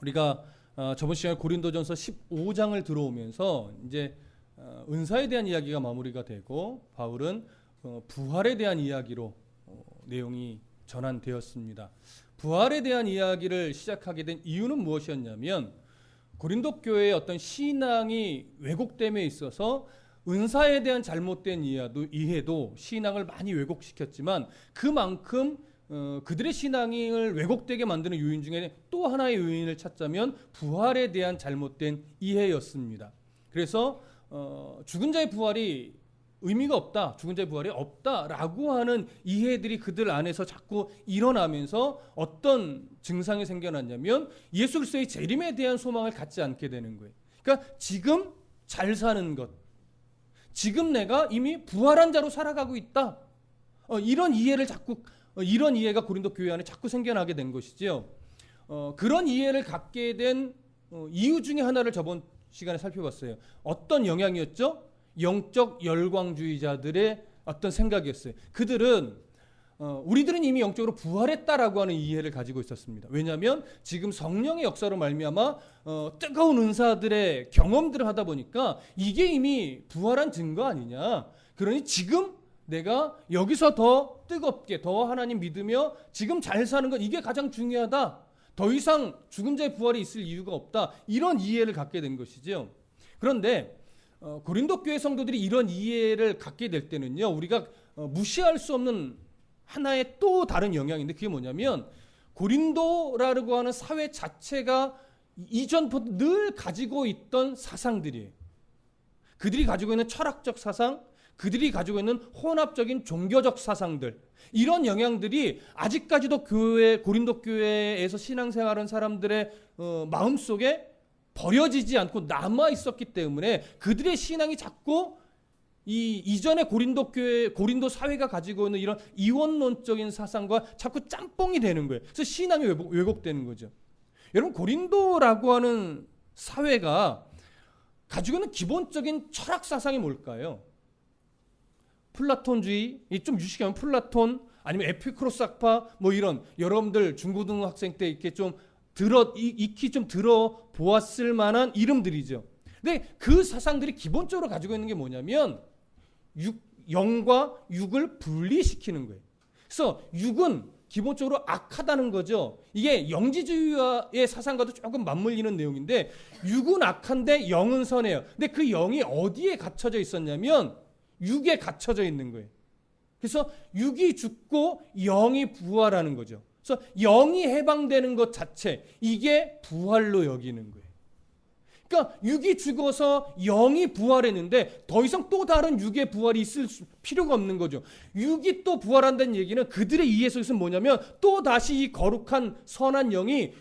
우리가 저번 시간에 고린도전서 15장을 들어오면서 이제 은사에 대한 이야기가 마무리가 되고 바울은 부활에 대한 이야기로 내용이 전환되었습니다. 부활에 대한 이야기를 시작하게 된 이유는 무엇이었냐면 고린도 교회의 어떤 신앙이 왜곡됨에 있어서 은사에 대한 잘못된 이해도 신앙을 많이 왜곡시켰지만 그만큼 그들의 신앙을 왜곡되게 만드는 요인 중에 또 하나의 요인을 찾자면 부활에 대한 잘못된 이해였습니다. 그래서 죽은 자의 부활이 의미가 없다, 죽은 자의 부활이 없다라고 하는 이해들이 그들 안에서 자꾸 일어나면서 어떤 증상이 생겨났냐면 예수 그리스도의 재림에 대한 소망을 갖지 않게 되는 거예요. 그러니까 지금 잘 사는 것, 지금 내가 이미 부활한 자로 살아가고 있다, 이런 이해가 고린도 교회 안에 자꾸 생겨나게 된 것이지요. 그런 이해를 갖게 된 이유 중에 하나를 저번 시간에 살펴봤어요. 어떤 영향이었죠? 영적 열광주의자들의 어떤 생각이었어요. 그들은 우리들은 이미 영적으로 부활했다라고 하는 이해를 가지고 있었습니다. 왜냐하면 지금 성령의 역사로 말미암아 뜨거운 은사들의 경험들을 하다 보니까 이게 이미 부활한 증거 아니냐. 그러니 지금 내가 여기서 더 뜨겁게 더 하나님 믿으며 지금 잘 사는 것, 이게 가장 중요하다. 더 이상 죽은 자의 부활이 있을 이유가 없다. 이런 이해를 갖게 된 것이죠. 그런데 고린도 교회 성도들이 이런 이해를 갖게 될 때는요, 우리가 무시할 수 없는 하나의 또 다른 영향인데 그게 뭐냐면 고린도라고 하는 사회 자체가 이전부터 늘 가지고 있던 사상들이에요. 그들이 가지고 있는 철학적 사상, 그들이 가지고 있는 혼합적인 종교적 사상들, 이런 영향들이 아직까지도 고린도 교회에서 신앙생활하는 사람들의 마음속에 버려지지 않고 남아 있었기 때문에 그들의 신앙이 자꾸 이전에 고린도 사회가 가지고 있는 이런 이원론적인 사상과 자꾸 짬뽕이 되는 거예요. 그래서 신앙이 왜곡되는 거죠. 여러분, 고린도라고 하는 사회가 가지고 있는 기본적인 철학 사상이 뭘까요? 플라톤주의, 좀 유식하면 플라톤, 아니면 에피쿠로스학파, 뭐 이런 여러분들 중고등학생 때 이렇게 좀 익히 좀 들어보았을 만한 이름들이죠. 근데 그 사상들이 기본적으로 가지고 있는 게 뭐냐면 영과 육을 분리시키는 거예요. 그래서 육은 기본적으로 악하다는 거죠. 이게 영지주의의 사상과도 조금 맞물리는 내용인데 육은 악한데 영은 선해요. 근데 그 영이 어디에 갇혀져 있었냐면 육에 갇혀져 있는 거예요. 그래서 육이 죽고 영이 부활하는 거죠. 그래서 영이 해방되는 것 자체, 이게 부활로 여기는 거예요. 그러니까 육이 죽어서 영이 부활했는데 더 이상 또 다른 육의 부활이 있을 필요가 없는 거죠. 육이 또 부활한다는 얘기는 그들의 이해 속에서는 뭐냐면 또 다시 이 거룩한 선한 영이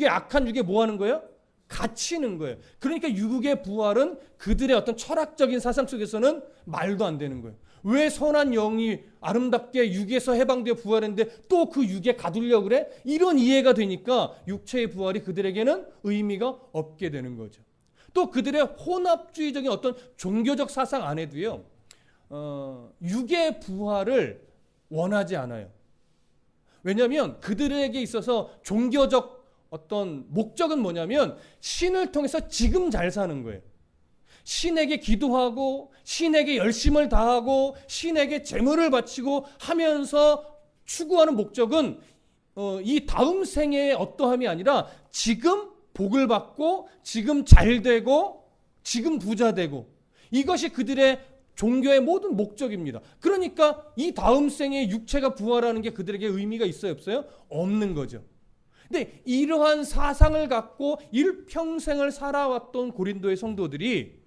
악한 육에 뭐 하는 거예요? 갇히는 거예요. 그러니까 육의 부활은 그들의 어떤 철학적인 사상 속에서는 말도 안 되는 거예요. 왜 선한 영이 아름답게 육에서 해방되어 부활했는데 또 그 육에 가두려고 그래? 이런 이해가 되니까 육체의 부활이 그들에게는 의미가 없게 되는 거죠. 또 그들의 혼합주의적인 어떤 종교적 사상 안에도요, 육의 부활을 원하지 않아요. 왜냐하면 그들에게 있어서 종교적 어떤 목적은 뭐냐면 신을 통해서 지금 잘 사는 거예요. 신에게 기도하고 신에게 열심을 다하고 신에게 제물을 바치고 하면서 추구하는 목적은 이 다음 생애의 어떠함이 아니라 지금 복을 받고 지금 잘 되고 지금 부자 되고, 이것이 그들의 종교의 모든 목적입니다. 그러니까 이 다음 생에 육체가 부활하는 게 그들에게 의미가 있어요, 없어요? 없는 거죠. 근데 이러한 사상을 갖고 일평생을 살아왔던 고린도의 성도들이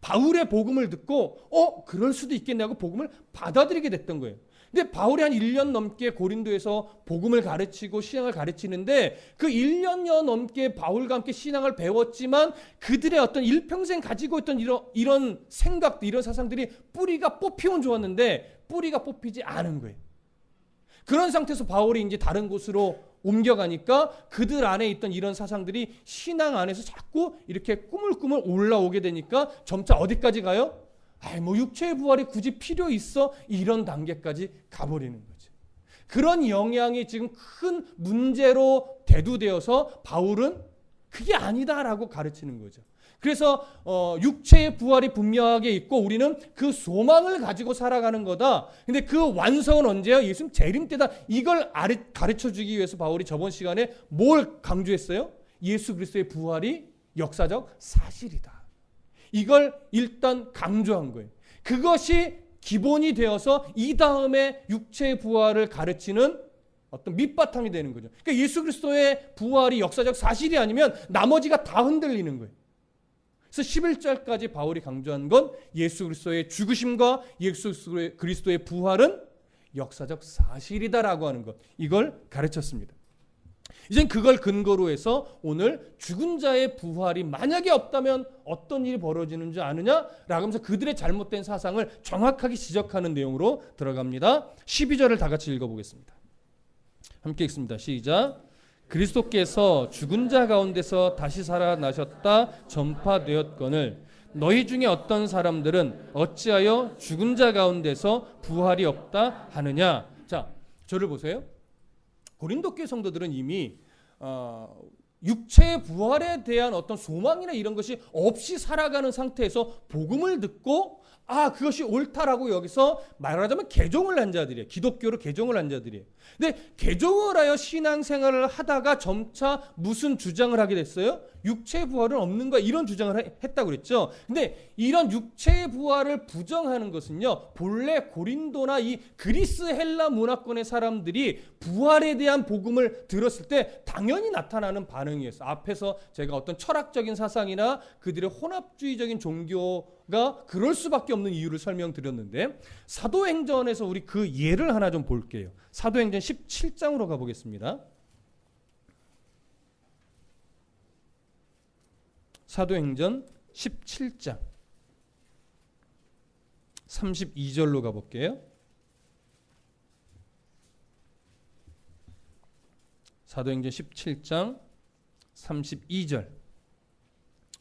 바울의 복음을 듣고 그럴 수도 있겠네 하고 복음을 받아들이게 됐던 거예요. 근데 바울이 한 1년 넘게 고린도에서 복음을 가르치고 신앙을 가르치는데 그 1년여 넘게 바울과 함께 신앙을 배웠지만 그들의 어떤 일평생 가지고 있던 이런 생각들, 이런 사상들이 뿌리가 뽑히면 좋았는데 뿌리가 뽑히지 않은 거예요. 그런 상태에서 바울이 이제 다른 곳으로 옮겨가니까 그들 안에 있던 이런 사상들이 신앙 안에서 자꾸 이렇게 꾸물꾸물 올라오게 되니까 점차 어디까지 가요? 뭐 육체의 부활이 굳이 필요 있어? 이런 단계까지 가버리는 거죠. 그런 영향이 지금 큰 문제로 대두되어서 바울은 그게 아니다라고 가르치는 거죠. 그래서 육체의 부활이 분명하게 있고 우리는 그 소망을 가지고 살아가는 거다. 근데 그 완성은 언제요? 예수님 재림 때다. 이걸 가르쳐주기 위해서 바울이 저번 시간에 뭘 강조했어요? 예수 그리스도의 부활이 역사적 사실이다. 이걸 일단 강조한 거예요. 그것이 기본이 되어서 이 다음에 육체의 부활을 가르치는 어떤 밑바탕이 되는 거죠. 그러니까 예수 그리스도의 부활이 역사적 사실이 아니면 나머지가 다 흔들리는 거예요. 그래서 11절까지 바울이 강조한 건 예수 그리스도의 죽으심과 예수 그리스도의 부활은 역사적 사실이다라고 하는 것. 이걸 가르쳤습니다. 이젠 그걸 근거로 해서 오늘 죽은 자의 부활이 만약에 없다면 어떤 일이 벌어지는 줄 아느냐? 라고 하면서 그들의 잘못된 사상을 정확하게 지적하는 내용으로 들어갑니다. 12절을 다 같이 읽어보겠습니다. 함께 읽습니다. 시작. 그리스도께서 죽은 자 가운데서 다시 살아나셨다 전파되었거늘 너희 중에 어떤 사람들은 어찌하여 죽은 자 가운데서 부활이 없다 하느냐. 자, 저를 보세요. 고린도 교회 성도들은 이미 육체의 부활에 대한 어떤 소망이나 이런 것이 없이 살아가는 상태에서 복음을 듣고 그것이 옳다라고 여기서 말하자면 개종을 한 자들이에요. 기독교로 개종을 한 자들이에요. 근데 개종을 하여 신앙생활을 하다가 점차 무슨 주장을 하게 됐어요? 육체의 부활은 없는 거야. 이런 주장을 했다고 그랬죠. 근데 이런 육체의 부활을 부정하는 것은요. 본래 고린도나 이 그리스 헬라 문화권의 사람들이 부활에 대한 복음을 들었을 때 당연히 나타나는 반응이었어요. 앞에서 제가 어떤 철학적인 사상이나 그들의 혼합주의적인 종교가 그럴 수밖에 없는 이유를 설명드렸는데 사도행전에서 우리 그 예를 하나 좀 볼게요. 사도행전 17장으로 가보겠습니다. 사도행전 17장 32절로 가볼게요. 사도행전 17장 32절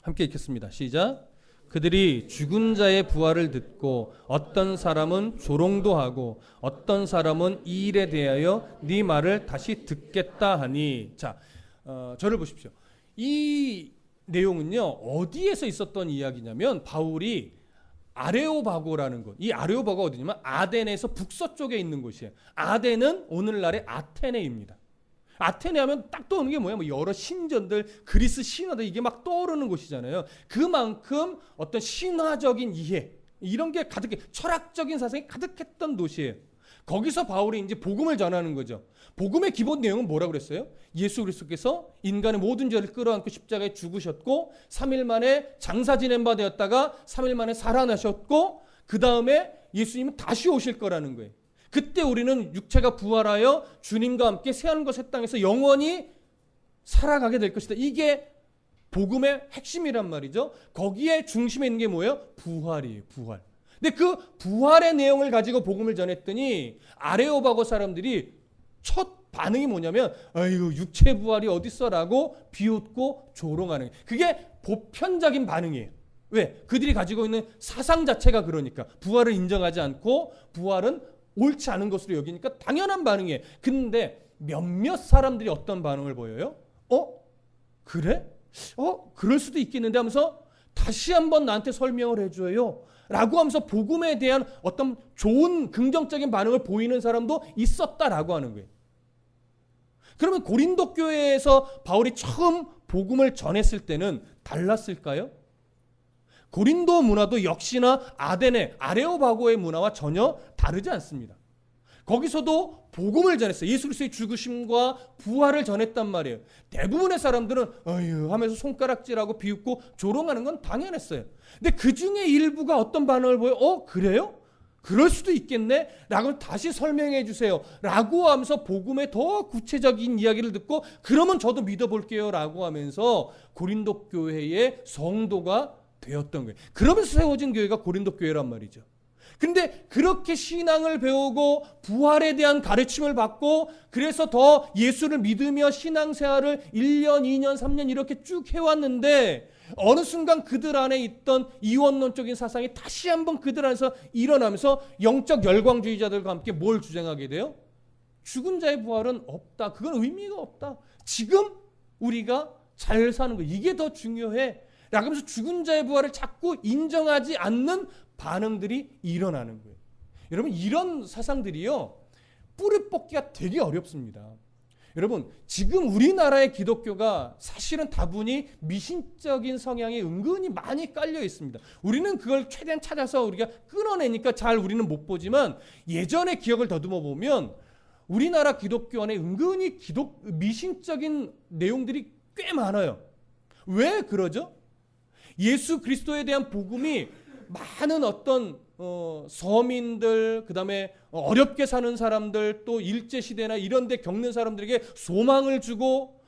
함께 읽겠습니다. 시작. 그들이 죽은 자의 부활을 듣고 어떤 사람은 조롱도 하고 어떤 사람은 이 일에 대하여 네 말을 다시 듣겠다 하니. 자, 저를 보십시오. 이 내용은요 어디에서 있었던 이야기냐면 바울이 아레오바고라는 곳, 이 아레오바고가 어디냐면 아덴에서 북서쪽에 있는 곳이에요. 아덴은 오늘날의 아테네입니다. 아테네 하면 딱 떠오르는 게 뭐야? 여러 신전들, 그리스 신화들 이게 막 떠오르는 곳이잖아요. 그만큼 어떤 신화적인 이해 이런 게 가득해, 철학적인 사상이 가득했던 도시예요. 거기서 바울이 이제 복음을 전하는 거죠. 복음의 기본 내용은 뭐라고 그랬어요? 예수 그리스도께서 인간의 모든 죄를 끌어안고 십자가에 죽으셨고 3일 만에 장사 지낸 바 되었다가 3일 만에 살아나셨고 그 다음에 예수님은 다시 오실 거라는 거예요. 그때 우리는 육체가 부활하여 주님과 함께 새하늘과 새 땅에서 영원히 살아가게 될 것이다. 이게 복음의 핵심이란 말이죠. 거기에 중심에 있는 게 뭐예요? 부활이에요. 부활. 근데 그 부활의 내용을 가지고 복음을 전했더니 아레오바고 사람들이 첫 반응이 뭐냐면 아이고 육체 부활이 어딨어라고 비웃고 조롱하는 거예요. 그게 보편적인 반응이에요. 왜? 그들이 가지고 있는 사상 자체가 그러니까 부활을 인정하지 않고 부활은 옳지 않은 것으로 여기니까 당연한 반응이에요. 근데 몇몇 사람들이 어떤 반응을 보여요? 그래? 그럴 수도 있겠는데 하면서 다시 한번 나한테 설명을 해줘요 라고 하면서 복음에 대한 어떤 좋은 긍정적인 반응을 보이는 사람도 있었다라고 하는 거예요. 그러면 고린도 교회에서 바울이 처음 복음을 전했을 때는 달랐을까요? 고린도 문화도 역시나 아덴의 아레오바고의 문화와 전혀 다르지 않습니다. 거기서도 복음을 전했어요. 예수 그리스도의 죽으심과 부활을 전했단 말이에요. 대부분의 사람들은 어휴 하면서 손가락질하고 비웃고 조롱하는 건 당연했어요. 근데 그 중에 일부가 어떤 반응을 보여? 그래요? 그럴 수도 있겠네? 라고 다시 설명해 주세요. 라고 하면서 복음의 더 구체적인 이야기를 듣고 그러면 저도 믿어볼게요. 라고 하면서 고린도 교회의 성도가 되었던 거예요. 그러면서 세워진 교회가 고린도 교회란 말이죠. 근데 그렇게 신앙을 배우고 부활에 대한 가르침을 받고 그래서 더 예수를 믿으며 신앙생활을 1년, 2년, 3년 이렇게 쭉 해왔는데 어느 순간 그들 안에 있던 이원론적인 사상이 다시 한번 그들 안에서 일어나면서 영적 열광주의자들과 함께 뭘 주장하게 돼요? 죽은 자의 부활은 없다. 그건 의미가 없다. 지금 우리가 잘 사는 거 이게 더 중요해 라면서 죽은 자의 부활을 자꾸 인정하지 않는 반응들이 일어나는 거예요. 여러분 이런 사상들이요 뿌리 뽑기가 되게 어렵습니다. 여러분 지금 우리나라의 기독교가 사실은 다분히 미신적인 성향이 은근히 많이 깔려 있습니다. 우리는 그걸 최대한 찾아서 우리가 끊어내니까 잘 우리는 못 보지만 예전의 기억을 더듬어 보면 우리나라 기독교 안에 은근히 미신적인 내용들이 꽤 많아요. 왜 그러죠? 예수 그리스도에 대한 복음이 많은 어떤 서민들, 그 다음에 어렵게 사는 사람들, 또 일제시대나 이런 데 겪는 사람들에게 소망을 주고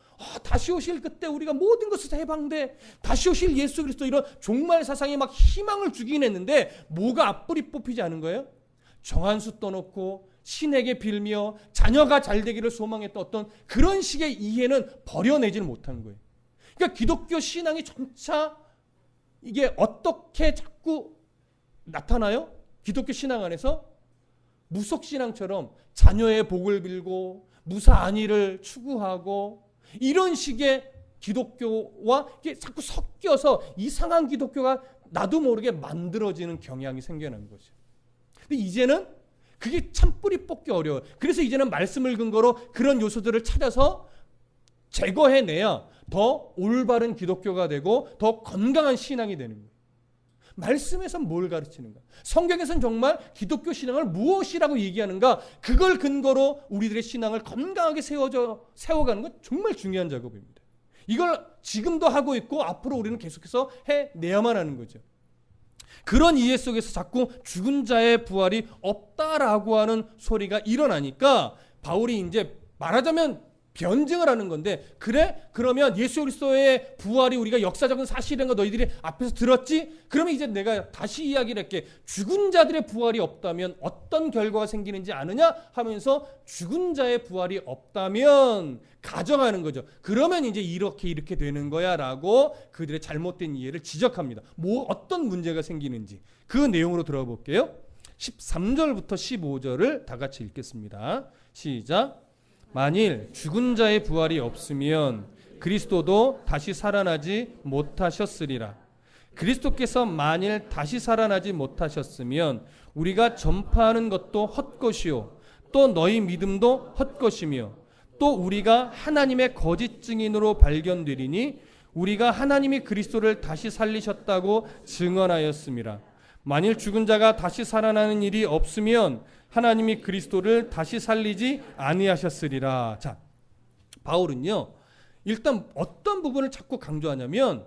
다시 오실 그때 우리가 모든 것을 해방돼 다시 오실 예수 그리스도 이런 종말 사상에 막 희망을 주긴 했는데 뭐가 앞불이 뽑히지 않은 거예요? 정한수 떠놓고 신에게 빌며 자녀가 잘 되기를 소망했던 어떤 그런 식의 이해는 버려내지를 못한 거예요. 그러니까 기독교 신앙이 점차 이게 어떻게 자꾸 나타나요? 기독교 신앙 안에서 무속신앙처럼 자녀의 복을 빌고 무사안위를 추구하고 이런 식의 기독교와 이게 자꾸 섞여서 이상한 기독교가 나도 모르게 만들어지는 경향이 생겨난 거죠. 근데 이제는 그게 참 뿌리 뽑기 어려워요. 그래서 이제는 말씀을 근거로 그런 요소들을 찾아서 제거해내야 더 올바른 기독교가 되고 더 건강한 신앙이 되는 거예요. 말씀에서 뭘 가르치는가? 성경에서는 정말 기독교 신앙을 무엇이라고 얘기하는가? 그걸 근거로 우리들의 신앙을 건강하게 세워가는 건 정말 중요한 작업입니다. 이걸 지금도 하고 있고 앞으로 우리는 계속해서 해내야만 하는 거죠. 그런 이해 속에서 자꾸 죽은 자의 부활이 없다라고 하는 소리가 일어나니까 바울이 이제 말하자면 변증을 하는 건데 그래? 그러면 예수 그리스도의 부활이 우리가 역사적인 사실인 거 너희들이 앞에서 들었지? 그러면 이제 내가 다시 이야기를 할게. 죽은 자들의 부활이 없다면 어떤 결과가 생기는지 아느냐? 하면서 죽은 자의 부활이 없다면 가정하는 거죠. 그러면 이제 이렇게 되는 거야 라고 그들의 잘못된 이해를 지적합니다. 어떤 문제가 생기는지 그 내용으로 들어가 볼게요. 13절부터 15절을 다 같이 읽겠습니다. 시작. 만일 죽은 자의 부활이 없으면 그리스도도 다시 살아나지 못하셨으리라. 그리스도께서 만일 다시 살아나지 못하셨으면 우리가 전파하는 것도 헛것이요 또 너희 믿음도 헛것이며 또 우리가 하나님의 거짓 증인으로 발견되리니 우리가 하나님이 그리스도를 다시 살리셨다고 증언하였음이라. 만일 죽은 자가 다시 살아나는 일이 없으면 하나님이 그리스도를 다시 살리지 아니하셨으리라. 자, 바울은요. 일단 어떤 부분을 자꾸 강조하냐면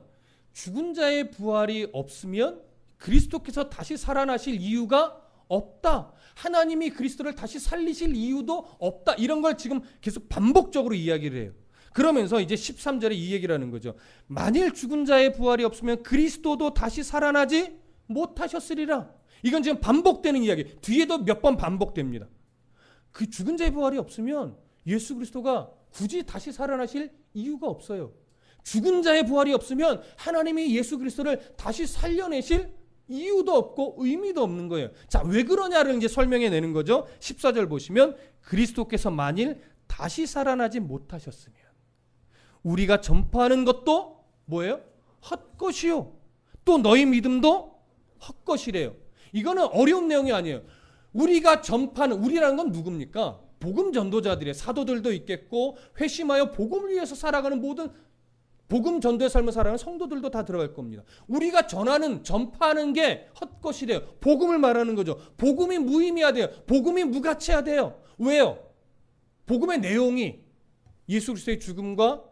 죽은 자의 부활이 없으면 그리스도께서 다시 살아나실 이유가 없다. 하나님이 그리스도를 다시 살리실 이유도 없다. 이런 걸 지금 계속 반복적으로 이야기를 해요. 그러면서 이제 13절에 이 얘기를 하는 거죠. 만일 죽은 자의 부활이 없으면 그리스도도 다시 살아나지 못하셨으리라. 이건 지금 반복되는 이야기. 뒤에도 몇 번 반복됩니다. 그 죽은 자의 부활이 없으면 예수 그리스도가 굳이 다시 살아나실 이유가 없어요. 죽은 자의 부활이 없으면 하나님이 예수 그리스도를 다시 살려내실 이유도 없고 의미도 없는 거예요. 자, 왜 그러냐를 이제 설명해 내는 거죠. 14절 보시면 그리스도께서 만일 다시 살아나지 못하셨으면 우리가 전파하는 것도 뭐예요? 헛것이요. 또 너희 믿음도 헛것이래요. 이거는 어려운 내용이 아니에요. 우리가 전파하는, 우리라는 건 누굽니까? 복음 전도자들의 사도들도 있겠고 회심하여 복음을 위해서 살아가는 모든 복음 전도의 삶을 살아가는 성도들도 다 들어갈 겁니다. 우리가 전파하는 게 헛것이래요. 복음을 말하는 거죠. 복음이 무의미해야 돼요. 복음이 무가치해야 돼요. 왜요? 복음의 내용이 예수 그리스도의 죽음과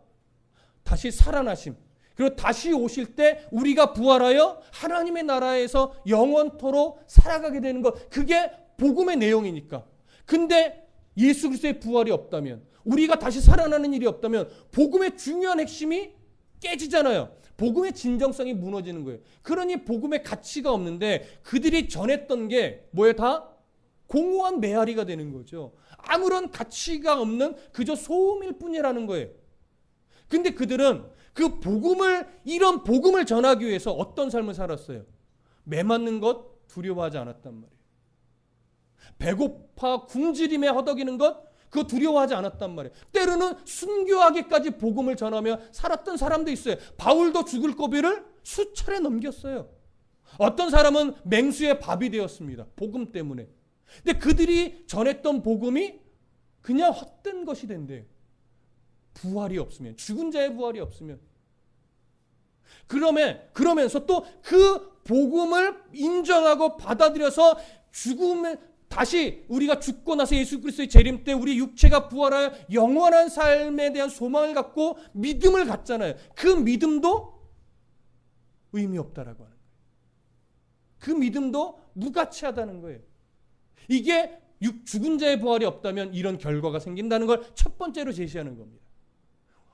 다시 살아나심, 그리고 다시 오실 때 우리가 부활하여 하나님의 나라에서 영원토록 살아가게 되는 것, 그게 복음의 내용이니까. 근데 예수 그리스도의 부활이 없다면, 우리가 다시 살아나는 일이 없다면 복음의 중요한 핵심이 깨지잖아요. 복음의 진정성이 무너지는 거예요. 그러니 복음의 가치가 없는데 그들이 전했던 게 뭐예요? 다 공허한 메아리가 되는 거죠. 아무런 가치가 없는 그저 소음일 뿐이라는 거예요. 근데 그들은 그 복음을, 이런 복음을 전하기 위해서 어떤 삶을 살았어요? 매맞는 것 두려워하지 않았단 말이에요. 배고파 굶주림에 허덕이는 것 그거 두려워하지 않았단 말이에요. 때로는 순교하기까지 복음을 전하며 살았던 사람도 있어요. 바울도 죽을 고비를 수차례 넘겼어요. 어떤 사람은 맹수의 밥이 되었습니다. 복음 때문에. 근데 그들이 전했던 복음이 그냥 헛된 것이 된대요. 부활이 없으면, 죽은 자의 부활이 없으면. 그러면서 또 그 복음을 인정하고 받아들여서 죽음에 다시 우리가 죽고 나서 예수 그리스도의 재림 때 우리 육체가 부활하여 영원한 삶에 대한 소망을 갖고 믿음을 갖잖아요. 그 믿음도 의미 없다라고 하는 거예요. 그 믿음도 무가치하다는 거예요. 이게 죽은 자의 부활이 없다면 이런 결과가 생긴다는 걸 첫 번째로 제시하는 겁니다.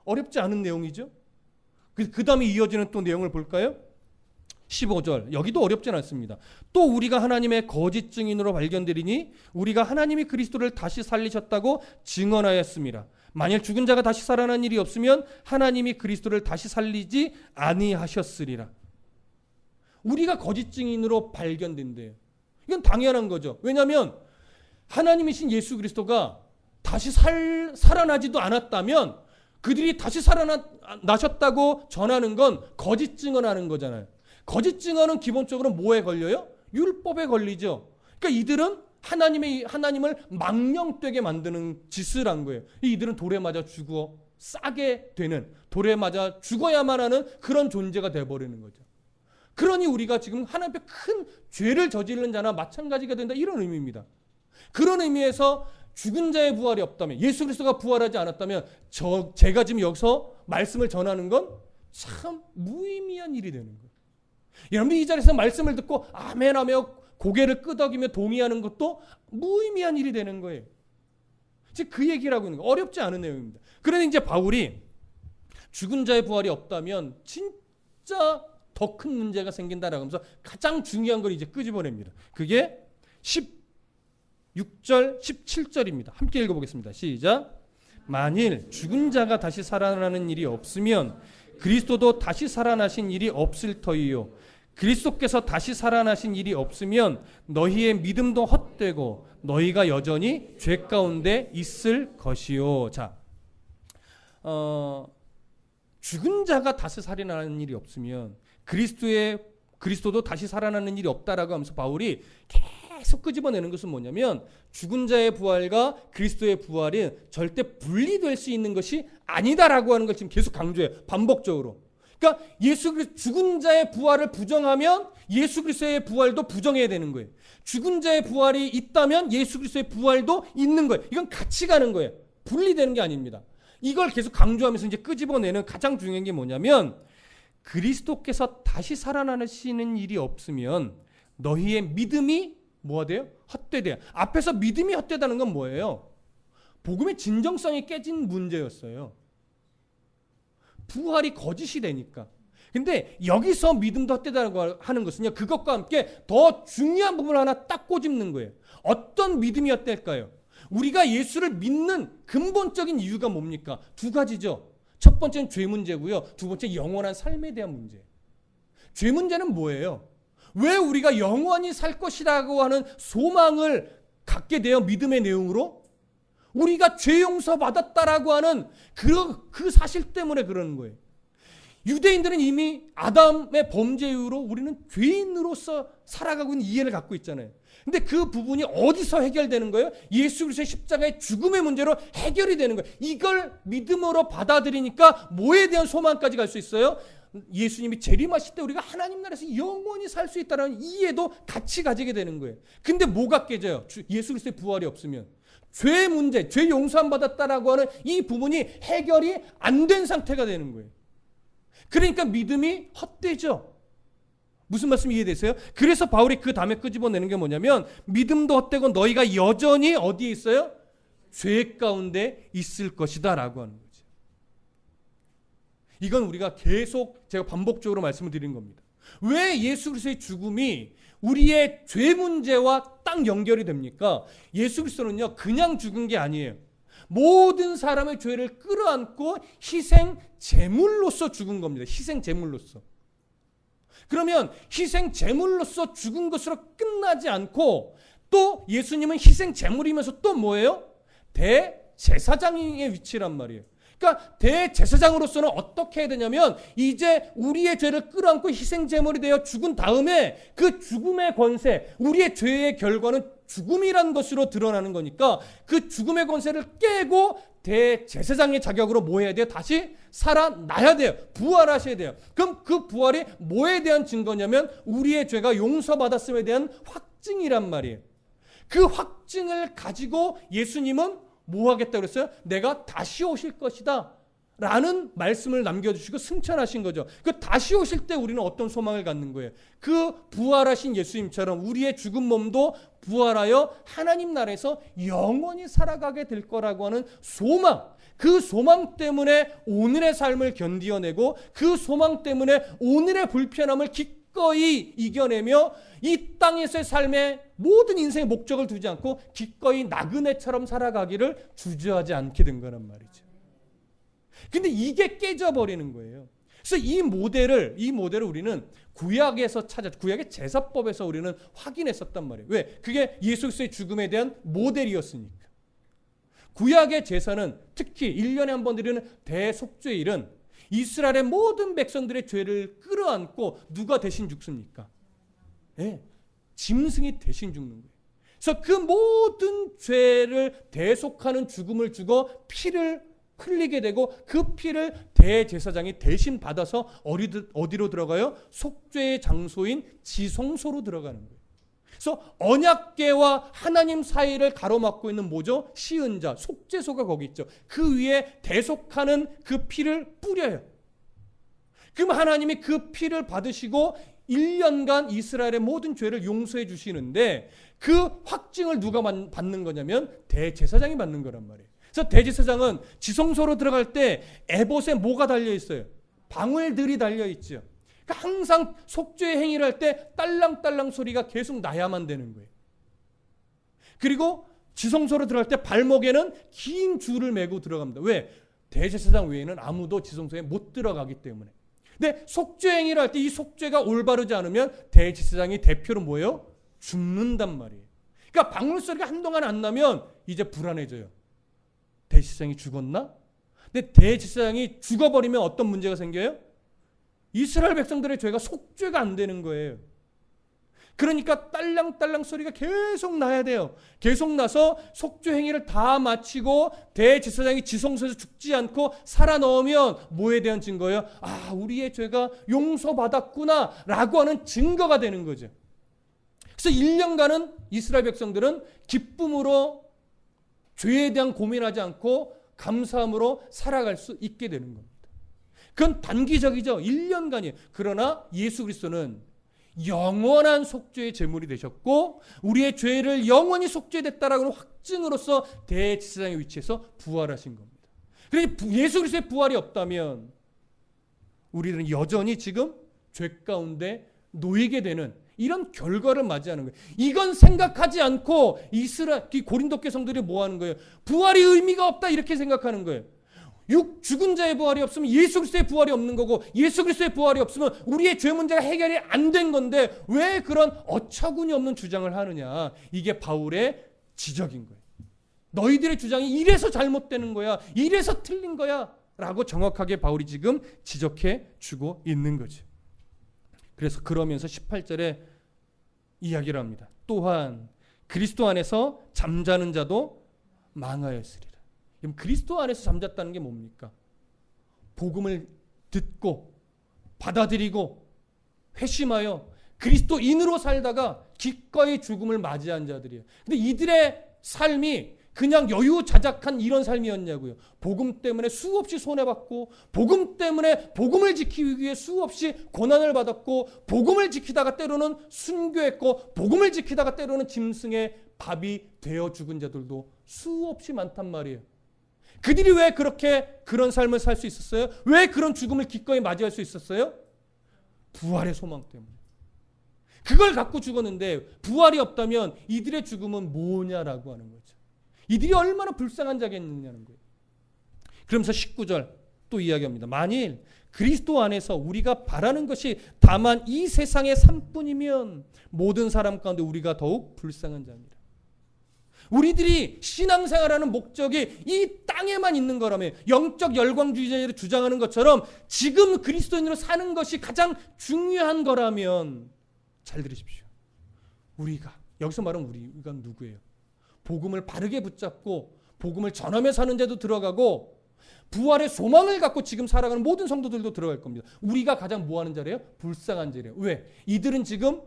어렵지 않은 내용이죠. 그 다음에 이어지는 또 내용을 볼까요? 15절 여기도 어렵진 않습니다. 또 우리가 하나님의 거짓 증인으로 발견되리니 우리가 하나님이 그리스도를 다시 살리셨다고 증언하였습니다. 만일 죽은 자가 다시 살아난 일이 없으면 하나님이 그리스도를 다시 살리지 아니하셨으리라. 우리가 거짓 증인으로 발견된대요. 이건 당연한 거죠. 왜냐하면 하나님이신 예수 그리스도가 다시 살아나지도 않았다면 그들이 다시 살아나셨다고 전하는 건 거짓 증언하는 거잖아요. 거짓 증언은 기본적으로 뭐에 걸려요? 율법에 걸리죠. 그러니까 이들은 하나님을 망령되게 만드는 짓을 한 거예요. 이들은 돌에 맞아 죽어 싸게 되는, 돌에 맞아 죽어야만 하는 그런 존재가 되어버리는 거죠. 그러니 우리가 지금 하나님 앞에 큰 죄를 저지른 자나 마찬가지가 된다, 이런 의미입니다. 그런 의미에서 죽은 자의 부활이 없다면, 예수 그리스도가 부활하지 않았다면 제가 지금 여기서 말씀을 전하는 건 참 무의미한 일이 되는 거예요. 여러분들 이 자리에서 말씀을 듣고 아멘하며 고개를 끄덕이며 동의하는 것도 무의미한 일이 되는 거예요. 즉 그 얘기를 하고 있는 거예요. 어렵지 않은 내용입니다. 그런데 이제 바울이 죽은 자의 부활이 없다면 진짜 더 큰 문제가 생긴다라고 하면서 가장 중요한 걸 이제 끄집어냅니다. 그게 16절, 17절입니다. 함께 읽어보겠습니다. 시작. 만일 죽은 자가 다시 살아나는 일이 없으면 그리스도도 다시 살아나신 일이 없을 터이요. 그리스도께서 다시 살아나신 일이 없으면 너희의 믿음도 헛되고 너희가 여전히 죄 가운데 있을 것이요. 자, 죽은 자가 다시 살아나는 일이 없으면 그리스도도 다시 살아나는 일이 없다라고 하면서 바울이 계속 끄집어내는 것은 뭐냐면 죽은 자의 부활과 그리스도의 부활이 절대 분리될 수 있는 것이 아니다라고 하는 걸 지금 계속 강조해요. 반복적으로. 그러니까 죽은 자의 부활을 부정하면 예수 그리스도의 부활도 부정해야 되는 거예요. 죽은 자의 부활이 있다면 예수 그리스도의 부활도 있는 거예요. 이건 같이 가는 거예요. 분리되는 게 아닙니다. 이걸 계속 강조하면서 이제 끄집어내는 가장 중요한 게 뭐냐면 그리스도께서 다시 살아나시는 일이 없으면 너희의 믿음이 뭐가 돼요? 헛되대요. 앞에서 믿음이 헛되다는 건 뭐예요? 복음의 진정성이 깨진 문제였어요. 부활이 거짓이 되니까. 근데 여기서 믿음도 헛되다고 하는 것은요, 그것과 함께 더 중요한 부분을 하나 딱 꼬집는 거예요. 어떤 믿음이 헛될까요? 우리가 예수를 믿는 근본적인 이유가 뭡니까? 두 가지죠. 첫 번째는 죄 문제고요. 두 번째 영원한 삶에 대한 문제. 죄 문제는 뭐예요? 왜 우리가 영원히 살 것이라고 하는 소망을 갖게 되어 믿음의 내용으로? 우리가 죄 용서 받았다라고 하는 그 사실 때문에 그러는 거예요. 유대인들은 이미 아담의 범죄 이후로 우리는 죄인으로서 살아가고 있는 이해를 갖고 있잖아요. 근데 그 부분이 어디서 해결되는 거예요? 예수 그리스도의 십자가의 죽음의 문제로 해결이 되는 거예요. 이걸 믿음으로 받아들이니까 뭐에 대한 소망까지 갈 수 있어요? 예수님이 재림하실 때 우리가 하나님 나라에서 영원히 살 수 있다는 이해도 같이 가지게 되는 거예요. 근데 뭐가 깨져요? 예수 그리스도의 부활이 없으면 죄 문제, 죄 용서함 받았다라고 하는 이 부분이 해결이 안 된 상태가 되는 거예요. 그러니까 믿음이 헛되죠. 무슨 말씀 이해되세요? 그래서 바울이 그 다음에 끄집어내는 게 뭐냐면 믿음도 헛되고 너희가 여전히 어디에 있어요? 죄 가운데 있을 것이다 라고 하는 거죠. 이건 우리가 계속 제가 반복적으로 말씀을 드린 겁니다. 왜 예수 그리스도의 죽음이 우리의 죄 문제와 딱 연결이 됩니까? 예수 그리스도는요 그냥 죽은 게 아니에요. 모든 사람의 죄를 끌어안고 희생 제물로서 죽은 겁니다. 희생 제물로서. 그러면 희생 제물로서 죽은 것으로 끝나지 않고 또 예수님은 희생 제물이면서 또 뭐예요? 대제사장의 위치란 말이에요. 그러니까 대제사장으로서는 어떻게 해야 되냐면 이제 우리의 죄를 끌어안고 희생제물이 되어 죽은 다음에 그 죽음의 권세, 우리의 죄의 결과는 죽음이란 것으로 드러나는 거니까 그 죽음의 권세를 깨고 대제사장의 자격으로 뭐 해야 돼요? 다시 살아나야 돼요. 부활하셔야 돼요. 그럼 그 부활이 뭐에 대한 증거냐면 우리의 죄가 용서받았음에 대한 확증이란 말이에요. 그 확증을 가지고 예수님은 뭐 하겠다 그랬어요? 내가 다시 오실 것이다 라는 말씀을 남겨주시고 승천하신 거죠. 그 다시 오실 때 우리는 어떤 소망을 갖는 거예요? 그 부활하신 예수님처럼 우리의 죽은 몸도 부활하여 하나님 나라에서 영원히 살아가게 될 거라고 하는 소망, 그 소망 때문에 오늘의 삶을 견디어내고 그 소망 때문에 오늘의 불편함을 기꺼이 이겨내며 이 땅에서의 삶의 모든 인생의 목적을 두지 않고 기꺼이 나그네처럼 살아가기를 주저하지 않게 된 거란 말이죠. 근데 이게 깨져버리는 거예요. 그래서 이 모델을 우리는 구약에서 구약의 제사법에서 우리는 확인했었단 말이에요. 왜? 그게 예수 그리스도의 죽음에 대한 모델이었으니까. 구약의 제사는 특히 1년에 한 번 드리는 대속죄일은 이스라엘의 모든 백성들의 죄를 끌어안고 누가 대신 죽습니까? 네, 짐승이 대신 죽는 거예요. 그래서 그 모든 죄를 대속하는 죽음을 주고 피를 흘리게 되고 그 피를 대제사장이 대신 받아서 어디로 들어가요? 속죄의 장소인 지성소로 들어가는 거예요. 그래서 언약궤와 하나님 사이를 가로막고 있는 뭐죠? 시은자, 속죄소가 거기 있죠. 그 위에 대속하는 그 피를 뿌려요. 그럼 하나님이 그 피를 받으시고 1년간 이스라엘의 모든 죄를 용서해 주시는데 그 확증을 누가 받는 거냐면 대제사장이 받는 거란 말이에요. 그래서 대제사장은 지성소로 들어갈 때 에봇에 뭐가 달려 있어요? 방울들이 달려 있죠. 그러니까 항상 속죄의 행위를 할 때 딸랑딸랑 소리가 계속 나야만 되는 거예요. 그리고 지성소로 들어갈 때 발목에는 긴 줄을 메고 들어갑니다. 왜? 대제사장 외에는 아무도 지성소에 못 들어가기 때문에. 근데 속죄 행위를 할 때 이 속죄가 올바르지 않으면 대제사장이 대표로 뭐예요? 죽는단 말이에요. 그러니까 방울 소리가 한동안 안 나면 이제 불안해져요. 대제사장이 죽었나? 근데 대제사장이 죽어버리면 어떤 문제가 생겨요? 이스라엘 백성들의 죄가 속죄가 안 되는 거예요. 그러니까 딸랑딸랑 소리가 계속 나야 돼요. 계속 나서 속죄 행위를 다 마치고 대제사장이 지성소에서 죽지 않고 살아나오면 뭐에 대한 증거예요? 아, 우리의 죄가 용서받았구나 라고 하는 증거가 되는 거죠. 그래서 1년간은 이스라엘 백성들은 기쁨으로 죄에 대한 고민하지 않고 감사함으로 살아갈 수 있게 되는 겁니다. 그건 단기적이죠. 1년간이에요. 그러나 예수 그리스도는 영원한 속죄의 제물이 되셨고 우리의 죄를 영원히 속죄됐다라고 하는 확증으로서 대제사장의 위치에서 부활하신 겁니다. 그래서 예수 그리스도의 부활이 없다면 우리는 여전히 지금 죄 가운데 놓이게 되는 이런 결과를 맞이하는 거예요. 이건 생각하지 않고 고린도교 성들이 뭐 하는 거예요? 부활이 의미가 없다 이렇게 생각하는 거예요. 죽은 자의 부활이 없으면 예수 그리스도의 부활이 없는 거고 예수 그리스도의 부활이 없으면 우리의 죄 문제가 해결이 안 된 건데 왜 그런 어처구니 없는 주장을 하느냐. 이게 바울의 지적인 거예요. 너희들의 주장이 이래서 잘못되는 거야. 이래서 틀린 거야. 라고 정확하게 바울이 지금 지적해 주고 있는 거죠. 그래서 그러면서 18절에 이야기를 합니다. 또한 그리스도 안에서 잠자는 자도 망하였으리라. 그럼 그리스도 안에서 잠잤다는 게 뭡니까? 복음을 듣고 받아들이고 회심하여 그리스도인으로 살다가 기꺼이 죽음을 맞이한 자들이에요. 근데 이들의 삶이 그냥 여유자작한 이런 삶이었냐고요. 복음 때문에 수없이 손해받고 복음 때문에 복음을 지키기 위해 수없이 고난을 받았고 복음을 지키다가 때로는 순교했고 복음을 지키다가 때로는 짐승의 밥이 되어 죽은 자들도 수없이 많단 말이에요. 그들이 왜 그런 삶을 살 수 있었어요? 왜 그런 죽음을 기꺼이 맞이할 수 있었어요? 부활의 소망 때문에. 그걸 갖고 죽었는데 부활이 없다면 이들의 죽음은 뭐냐라고 하는 거죠. 이들이 얼마나 불쌍한 자겠느냐는 거예요. 그러면서 19절 또 이야기합니다. 만일 그리스도 안에서 우리가 바라는 것이 다만 이 세상의 삶뿐이면 모든 사람 가운데 우리가 더욱 불쌍한 자입니다. 우리들이 신앙생활하는 목적이 이 땅에만 있는 거라면 영적 열광주의자를 주장하는 것처럼 지금 그리스도인으로 사는 것이 가장 중요한 거라면 잘 들으십시오. 우리가 여기서 말하는 우리가 누구예요? 복음을 바르게 붙잡고 복음을 전하며 사는 자도 들어가고 부활의 소망을 갖고 지금 살아가는 모든 성도들도 들어갈 겁니다. 우리가 가장 뭐하는 자래요? 불쌍한 자래요. 왜? 이들은 지금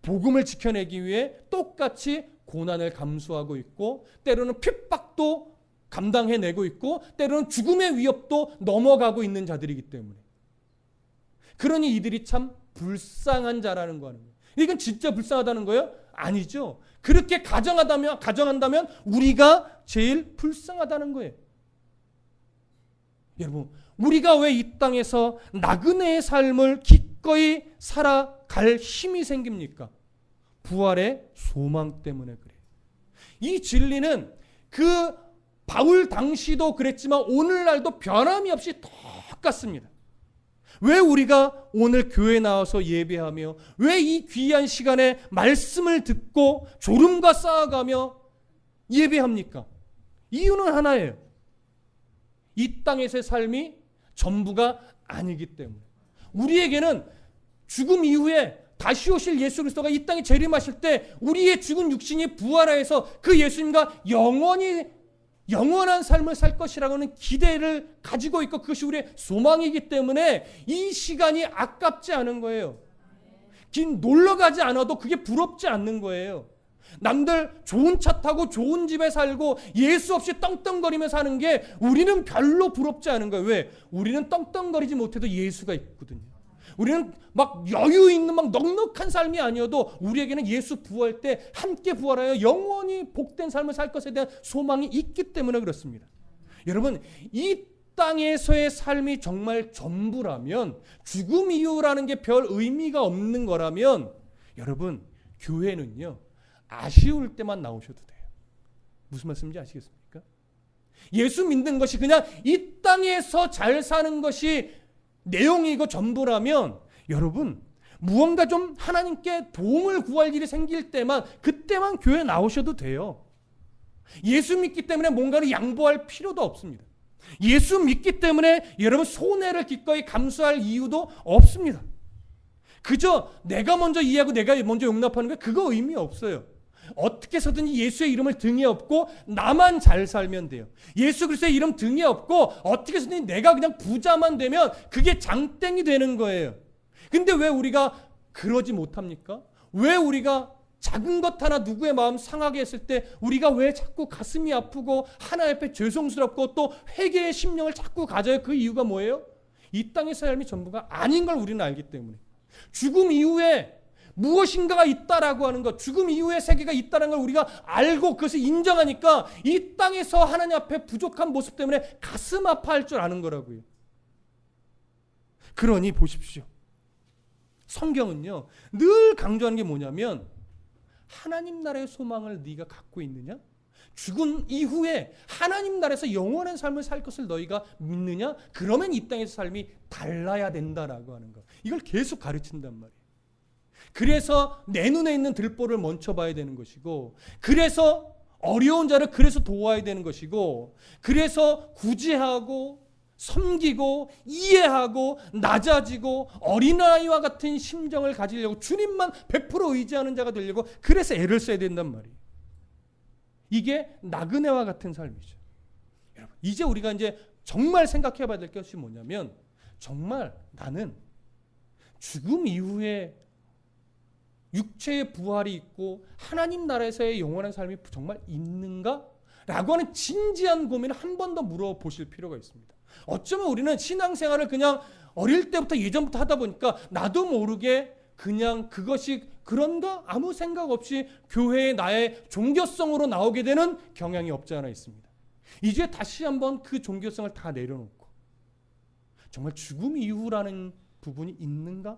복음을 지켜내기 위해 똑같이 고난을 감수하고 있고 때로는 핍박도 감당해내고 있고 때로는 죽음의 위협도 넘어가고 있는 자들이기 때문에 그러니 이들이 참 불쌍한 자라는 거 아닙니까? 이건 진짜 불쌍하다는 거예요? 아니죠. 그렇게 가정한다면 우리가 제일 불쌍하다는 거예요. 여러분, 우리가 왜 이 땅에서 나그네의 삶을 기꺼이 살아갈 힘이 생깁니까? 부활의 소망 때문에 그래요. 이 진리는 그 바울 당시도 그랬지만 오늘날도 변함이 없이 똑같습니다. 왜 우리가 오늘 교회에 나와서 예배하며 왜 이 귀한 시간에 말씀을 듣고 졸음과 싸워가며 예배합니까? 이유는 하나예요. 이 땅에서의 삶이 전부가 아니기 때문에 우리에게는 죽음 이후에 다시 오실 예수 그리스도가 이 땅에 재림하실 때 우리의 죽은 육신이 부활하여서 그 예수님과 영원한 삶을 살 것이라고는 기대를 가지고 있고 그것이 우리의 소망이기 때문에 이 시간이 아깝지 않은 거예요. 긴 놀러 가지 않아도 그게 부럽지 않는 거예요. 남들 좋은 차 타고 좋은 집에 살고 예수 없이 떵떵거리며 사는 게 우리는 별로 부럽지 않은 거예요. 왜? 우리는 떵떵거리지 못해도 예수가 있거든요. 우리는 막 여유 있는 막 넉넉한 삶이 아니어도 우리에게는 예수 부활 때 함께 부활하여 영원히 복된 삶을 살 것에 대한 소망이 있기 때문에 그렇습니다. 여러분, 이 땅에서의 삶이 정말 전부라면 죽음 이후라는 게 별 의미가 없는 거라면 여러분, 교회는요 아쉬울 때만 나오셔도 돼요. 무슨 말씀인지 아시겠습니까? 예수 믿는 것이 그냥 이 땅에서 잘 사는 것이 내용이고 전부라면 여러분 무언가 좀 하나님께 도움을 구할 일이 생길 때만 그때만 교회 나오셔도 돼요. 예수 믿기 때문에 뭔가를 양보할 필요도 없습니다. 예수 믿기 때문에 여러분 손해를 기꺼이 감수할 이유도 없습니다. 그저 내가 먼저 이해하고 내가 먼저 용납하는 게 그거 의미 없어요. 어떻게 해서든지 예수의 이름을 등에 업고 나만 잘 살면 돼요. 예수 그리스도의 이름 등에 업고 어떻게 해서든지 내가 그냥 부자만 되면 그게 장땡이 되는 거예요. 근데 왜 우리가 그러지 못합니까? 왜 우리가 작은 것 하나 누구의 마음 상하게 했을 때 우리가 왜 자꾸 가슴이 아프고 하나님 앞에 죄송스럽고 또 회개의 심령을 자꾸 가져요? 그 이유가 뭐예요? 이 땅의 삶이 전부가 아닌 걸 우리는 알기 때문에 죽음 이후에 무엇인가가 있다라고 하는 것, 죽음 이후의 세계가 있다는 걸 우리가 알고 그것을 인정하니까 이 땅에서 하나님 앞에 부족한 모습 때문에 가슴 아파할 줄 아는 거라고요. 그러니 보십시오. 성경은요 늘 강조하는 게 뭐냐면 하나님 나라의 소망을 네가 갖고 있느냐? 죽은 이후에 하나님 나라에서 영원한 삶을 살 것을 너희가 믿느냐? 그러면 이 땅에서 삶이 달라야 된다라고 하는 것. 이걸 계속 가르친단 말이에요. 그래서 내 눈에 있는 들보를 먼저 봐야 되는 것이고 그래서 어려운 자를 그래서 도와야 되는 것이고 그래서 구제하고 섬기고 이해하고 낮아지고 어린아이와 같은 심정을 가지려고 주님만 100% 의지하는 자가 되려고 그래서 애를 써야 된단 말이에요. 이게 나그네와 같은 삶이죠. 여러분, 이제 우리가 이제 정말 생각해 봐야 될 것이 뭐냐면 정말 나는 죽음 이후에 육체의 부활이 있고 하나님 나라에서의 영원한 삶이 정말 있는가? 라고 하는 진지한 고민을 한 번 더 물어보실 필요가 있습니다. 어쩌면 우리는 신앙생활을 그냥 어릴 때부터 예전부터 하다 보니까 나도 모르게 그냥 그것이 그런가? 아무 생각 없이 교회에 나의 종교성으로 나오게 되는 경향이 없지 않아 있습니다. 이제 다시 한번 그 종교성을 다 내려놓고 정말 죽음 이후라는 부분이 있는가?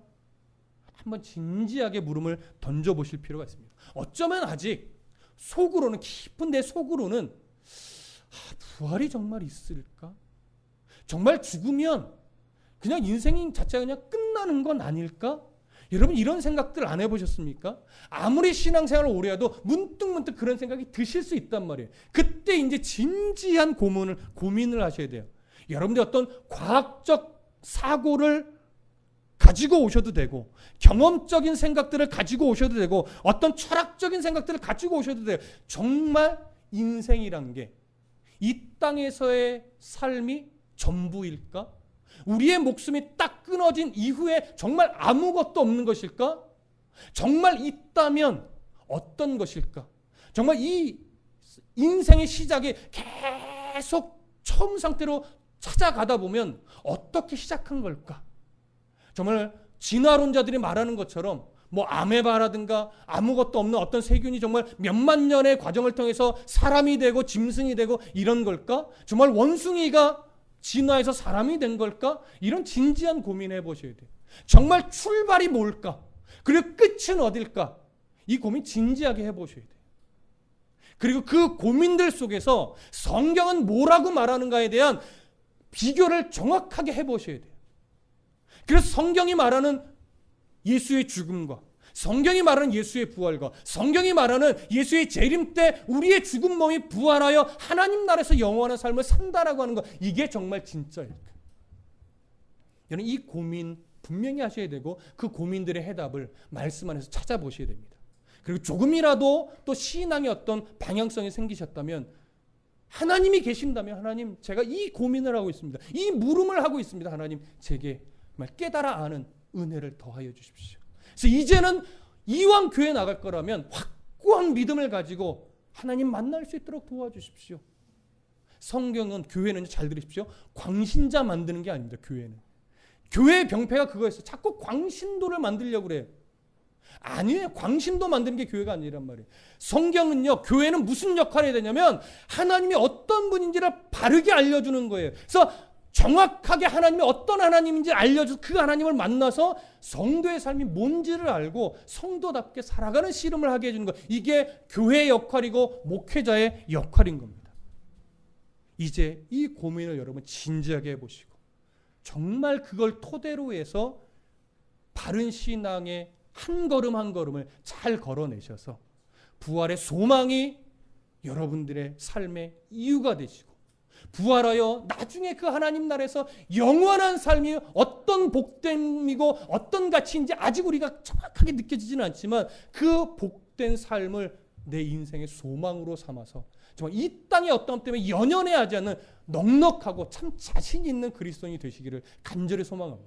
한번 진지하게 물음을 던져보실 필요가 있습니다. 어쩌면 아직 속으로는 깊은 내 속으로는 부활이 정말 있을까? 정말 죽으면 그냥 인생 자체가 그냥 끝나는 건 아닐까? 여러분 이런 생각들 안 해보셨습니까? 아무리 신앙생활을 오래 해도 문득문득 그런 생각이 드실 수 있단 말이에요. 그때 이제 진지한 고민을 하셔야 돼요. 여러분들 어떤 과학적 사고를 가지고 오셔도 되고, 경험적인 생각들을 가지고 오셔도 되고, 어떤 철학적인 생각들을 가지고 오셔도 돼요. 정말 인생이란 게 이 땅에서의 삶이 전부일까? 우리의 목숨이 딱 끊어진 이후에 정말 아무것도 없는 것일까? 정말 있다면 어떤 것일까? 정말 이 인생의 시작이 계속 처음 상태로 찾아가다 보면 어떻게 시작한 걸까? 정말 진화론자들이 말하는 것처럼 뭐 아메바라든가 아무것도 없는 어떤 세균이 정말 몇만 년의 과정을 통해서 사람이 되고 짐승이 되고 이런 걸까? 정말 원숭이가 진화해서 사람이 된 걸까? 이런 진지한 고민해 보셔야 돼요. 정말 출발이 뭘까? 그리고 끝은 어딜까? 이 고민 진지하게 해 보셔야 돼요. 그리고 그 고민들 속에서 성경은 뭐라고 말하는가에 대한 비교를 정확하게 해 보셔야 돼요. 그래서 성경이 말하는 예수의 죽음과 성경이 말하는 예수의 부활과 성경이 말하는 예수의 재림 때 우리의 죽은 몸이 부활하여 하나님 나라에서 영원한 삶을 산다라고 하는 것, 이게 정말 진짜일까? 여러분 이 고민 분명히 하셔야 되고 그 고민들의 해답을 말씀 안에서 찾아보셔야 됩니다. 그리고 조금이라도 또 신앙의 어떤 방향성이 생기셨다면, 하나님이 계신다면, 하나님 제가 이 고민을 하고 있습니다, 이 물음을 하고 있습니다, 하나님 제게 정말 깨달아 아는 은혜를 더하여 주십시오. 그래서 이제는 이왕 교회 나갈 거라면 확고한 믿음을 가지고 하나님 만날 수 있도록 도와주십시오. 성경은, 교회는 잘 들으십시오, 광신자 만드는 게 아닙니다. 교회는, 교회의 병폐가 그거였어요. 자꾸 광신도를 만들려고 그래요. 아니에요. 광신도 만드는 게 교회가 아니란 말이에요. 성경은요, 교회는 무슨 역할을 해야 되냐면 하나님이 어떤 분인지를 바르게 알려주는 거예요. 그래서 정확하게 하나님이 어떤 하나님인지 알려줘서 그 하나님을 만나서 성도의 삶이 뭔지를 알고 성도답게 살아가는 씨름을 하게 해주는 것, 이게 교회의 역할이고 목회자의 역할인 겁니다. 이제 이 고민을 여러분 진지하게 해보시고 정말 그걸 토대로 해서 바른 신앙의 한 걸음 한 걸음을 잘 걸어내셔서 부활의 소망이 여러분들의 삶의 이유가 되시고, 부활하여 나중에 그 하나님 나라에서 영원한 삶이 어떤 복됨이고 어떤 가치인지 아직 우리가 정확하게 느껴지지는 않지만 그 복된 삶을 내 인생의 소망으로 삼아서 정말 이 땅의 어떤 때문에 연연해 하지 않는 넉넉하고 참 자신 있는 그리스도인이 되시기를 간절히 소망합니다.